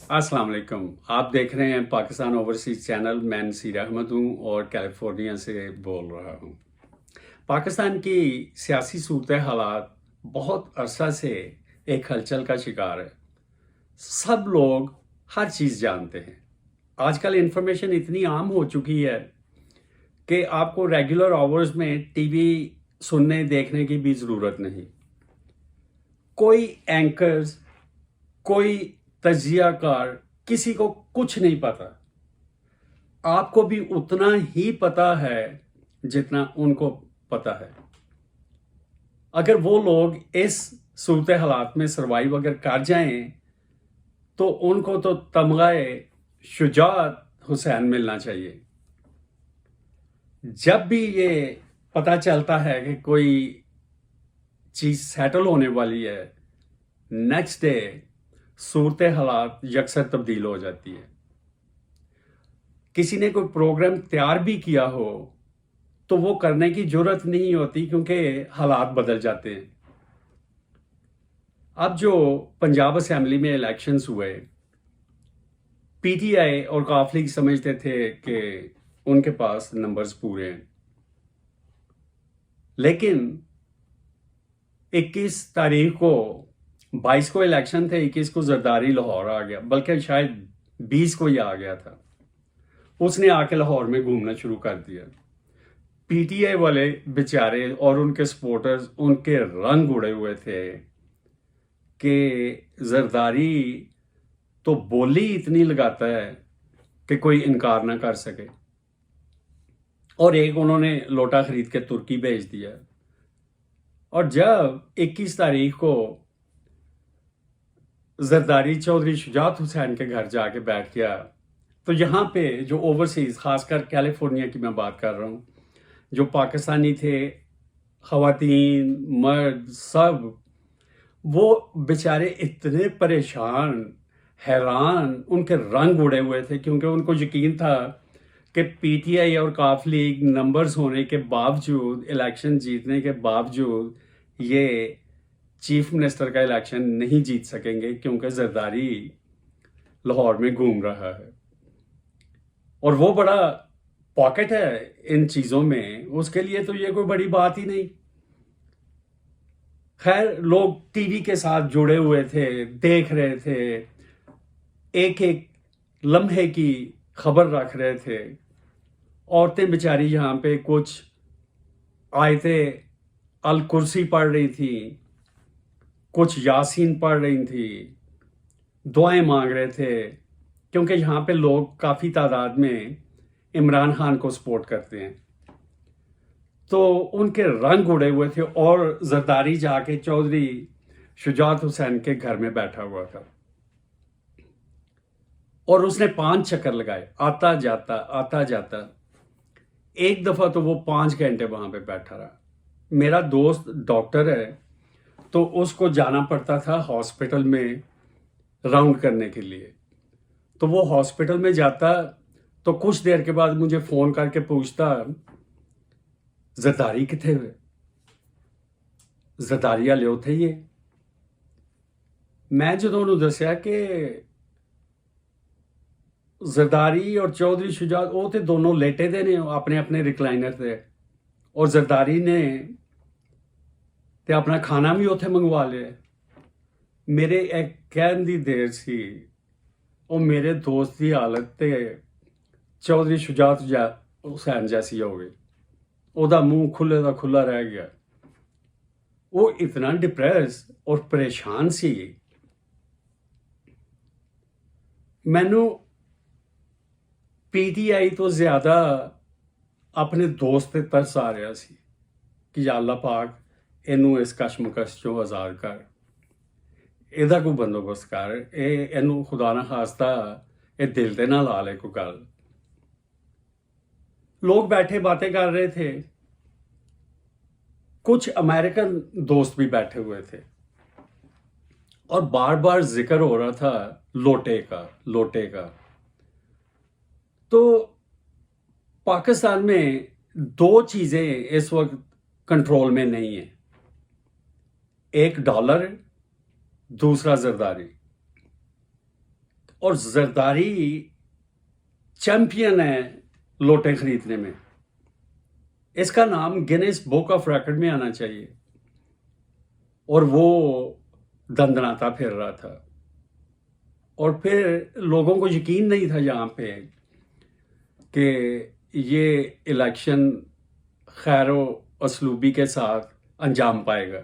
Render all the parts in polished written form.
अस्सलाम वालेकुम। आप देख रहे हैं पाकिस्तान ओवरसीज चैनल। मैं नसीर अहमद हूं और कैलिफोर्निया से बोल रहा हूं। पाकिस्तान की सियासी सूरत हालात बहुत अरसा से एक हलचल का शिकार है। सब लोग हर चीज़ जानते हैं। आजकल इंफॉर्मेशन इतनी आम हो चुकी है कि आपको रेगुलर आवर्स में टीवी सुनने देखने की भी ज़रूरत नहीं। कोई एंकर्स, कोई तज्जियाकार, किसी को कुछ नहीं पता। आपको भी उतना ही पता है जितना उनको पता है। अगर वो लोग इस सूरत हालात में सरवाइव अगर कर जाएं तो उनको तो तमगाए शुजात हुसैन मिलना चाहिए। जब भी ये पता चलता है कि कोई चीज़ सेटल होने वाली है, नेक्स्ट डे सूरत हालात यकसर तब्दील हो जाती है। किसी ने कोई प्रोग्राम तैयार भी किया हो तो वो करने की जरूरत नहीं होती क्योंकि हालात बदल जाते हैं। अब जो पंजाब असेंबली में इलेक्शंस हुए, पीटीआई और काफ लीग समझते थे कि उनके पास नंबर्स पूरे हैं, लेकिन 21 तारीख को 22 को इलेक्शन थे, 21 को जरदारी लाहौर आ गया, बल्कि शायद 20 को ही आ गया था। उसने आके लाहौर में घूमना शुरू कर दिया। पीटीआई वाले बेचारे और उनके सपोर्टर्स, उनके रंग उड़े हुए थे कि जरदारी तो बोली इतनी लगाता है कि कोई इनकार ना कर सके। और एक उन्होंने लोटा खरीद के तुर्की भेज दिया। और जब 21 तारीख को जरदारी चौधरी शुजात हुसैन के घर जाके बैठ गया, तो यहाँ पे जो ओवरसीज, खासकर कैलिफोर्निया की मैं बात कर रहा हूँ, जो पाकिस्तानी थे, खवातीन, मर्द, सब वो बेचारे इतने परेशान, हैरान, उनके रंग उड़े हुए थे क्योंकि उनको यकीन था कि पीटीआई और काफ लीग नंबर्स होने के बावजूद, इलेक्शन जीतने के बावजूद, ये चीफ मिनिस्टर का इलेक्शन नहीं जीत सकेंगे क्योंकि जरदारी लाहौर में घूम रहा है और वो बड़ा पॉकेट है इन चीज़ों में, उसके लिए तो ये कोई बड़ी बात ही नहीं। खैर, लोग टीवी के साथ जुड़े हुए थे, देख रहे थे, एक एक लम्हे की खबर रख रहे थे। औरतें बेचारी यहाँ पे कुछ आयतें अल कुर्सी पढ़ रही थी, कुछ यासीन पढ़ रही थी, दुआएं मांग रहे थे, क्योंकि यहाँ पे लोग काफ़ी तादाद में इमरान खान को सपोर्ट करते हैं। तो उनके रंग उड़े हुए थे और जरदारी जाके चौधरी शुजात हुसैन के घर में बैठा हुआ था और उसने 5 चक्कर लगाए, आता जाता आता जाता। एक दफ़ा तो वो 5 घंटे वहाँ पे बैठा रहा। मेरा दोस्त डॉक्टर है, तो उसको जाना पड़ता था हॉस्पिटल में राउंड करने के लिए। तो वो हॉस्पिटल में जाता तो कुछ देर के बाद मुझे फ़ोन करके पूछता, जरदारी कितने हुए, जरदारी वाले उथे ही है। मैं जो उन्होंने दसिया कि जरदारी और चौधरी शुजात वो तो दोनों लेटे दे ने अपने अपने रिकलाइनर से, और जरदारी ने ते अपना खाना भी उत्थे मंगवा लिया। मेरे एक कहन दी देर सी, और मेरे दोस्त की हालत ते चौधरी शुजात हुसैन जैसी हो गई। ओदा मुंह खुले का खुला रह गया। वो इतना डिप्रेस और परेशान सी। मैनू पीटीआई तो ज्यादा अपने दोस्त ते तरस आ रहा सी कि या अल्लाह पाक इनू इस कशमकश चों आज़ाद कर, ਇਹਦਾ ਕੋਈ ਬੰਦੋਬਸਤ ਕਰ, ਇਹਨੂੰ खुदा ना खास्ता ये दिल ते ना ला ले कोई गल। लोग बैठे बातें कर रहे थे, कुछ अमेरिकन दोस्त भी बैठे हुए थे और बार बार जिक्र हो रहा था लोटे का, लोटे का। तो पाकिस्तान में 2 चीजें इस वक्त कंट्रोल में नहीं है, एक डॉलर, दूसरा जरदारी। और जरदारी चैंपियन है लोटे खरीदने में। इसका नाम गिनेस बुक ऑफ रिकॉर्ड में आना चाहिए। और वो दंदनाता फिर रहा था, और फिर लोगों को यकीन नहीं था यहाँ पे कि ये इलेक्शन खैर असलूबी के साथ अंजाम पाएगा।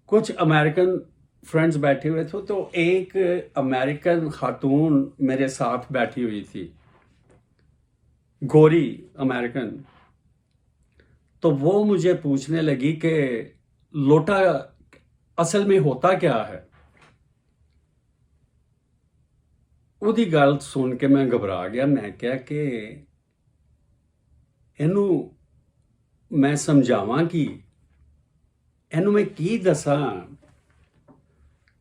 कुछ अमेरिकन फ्रेंड्स बैठे हुए थे, तो एक अमेरिकन खातून मेरे साथ बैठी हुई थी, गोरी अमेरिकन। तो वो मुझे पूछने लगी कि लोटा असल में होता क्या है। ਉਹਦੀ ਗੱਲ सुन के मैं घबरा गया। मैं क्या कि ਇਹਨੂੰ मैं समझावां कि ਇਹਨੂੰ मैं की दसा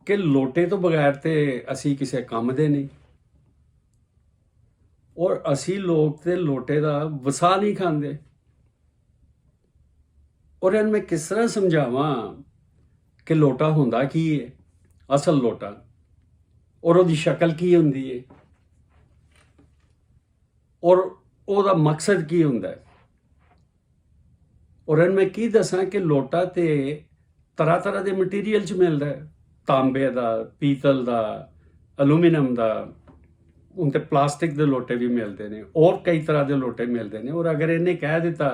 कि लोटे तो बगैर ते असी किसी काम दे नहीं, और असी लोग ते लोटे दा वसा नहीं खांदे। और ਇਹਨੂੰ मैं किस तरह समझावां कि लोटा हुंदा की है, असल लोटा, और ਉਹਦੀ शक्ल की हुंदी है, और ਉਹਦਾ मकसद की हुंदा है। और ਇਹਨੂੰ मैं की दसा कि लोटा ते तरह तरह के मटीरियल च मिलता है, तांबे का, पीतल का, अलूमीनियम का, ਹੁਣ ਤੇ ਪਲਾਸਟਿਕ ਦੇ ਲੋਟੇ ਵੀ ਮਿਲਦੇ ਨੇ, और कई तरह के लोटे मिलते हैं। और अगर इन्हें कह दिता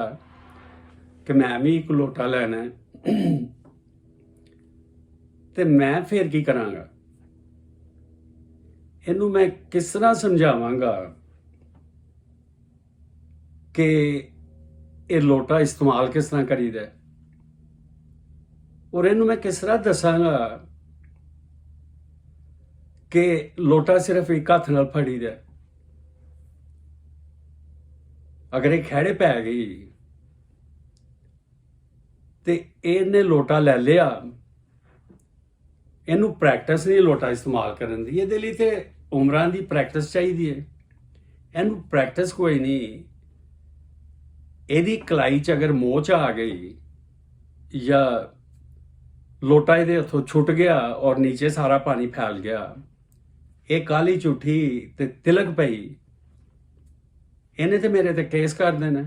कि मैं भी एक लोटा लेना है तो मैं फिर की करांगा। इनू मैं किस तरह समझावांगा कि ये लोटा इस्तेमाल किस तरह करीदा है, और इनू मैं किस तरह दसांगा कि लोटा सिर्फ एक हाथ नाल फड़ीदा। अगर ये खैड़े पै गई तो इन्हें लोटा ले लिया, इनू प्रैक्टिस नहीं लोटा इस्तेमाल करन दी। इहदे लई ते उमरां दी प्रैक्टिस चाहिदी है। इनू प्रैक्टिस कोई नहीं। ਇਹਦੀ ਕਲਾਈ 'ਚ अगर मोच आ गई या लोटा ਇਹਦੇ हथों छुट गया और नीचे सारा पानी फैल गया, ये काली झूठी ते तिलक पई, इन्हें तो मेरे ते केस कर देना।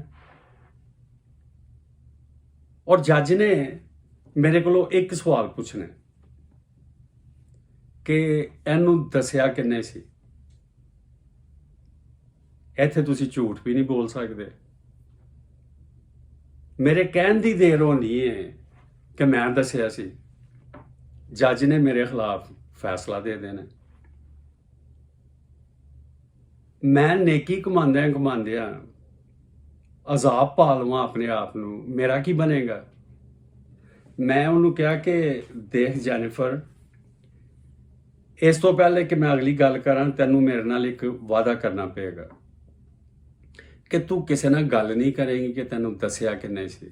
और जज ने मेरे को एक सवाल पूछना कि इनू दसिया किन्ने सी। इत्थे तुसी झूठ भी नहीं बोल सकते। मेरे कहन दी देर होनी है कि मैं दसिया सी, जज ने मेरे खिलाफ फैसला दे देना। मैं नेकी कमांदिया अजाब पा लवां अपने आप नूं, मेरा की बनेगा। मैं उन्होंने कहा कि देख जेनिफर, इस तो पहले कि मैं अगली गल करा, तैनू मेरे नाल एक वादा करना पेगा कि तू किसी नाल गल नहीं करेगी कि तैनू दसिया कि नहीं सी।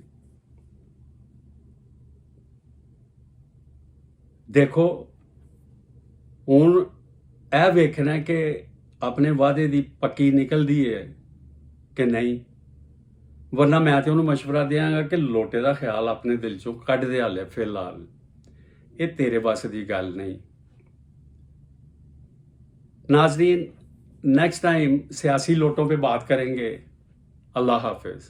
देखो हुण यह वेखना कि अपने वादे की पक्की निकलती है कि नहीं, वरना मैं तो उन्होंने मशवरा देंगा कि लोटे का ख्याल अपने दिल चों कढ़ दे। हाले फिलहाल ये तेरे बस की गल नहीं। नाजरीन, नेक्स्ट टाइम सियासी लोटों पे बात करेंगे। अल्लाह हाफिज।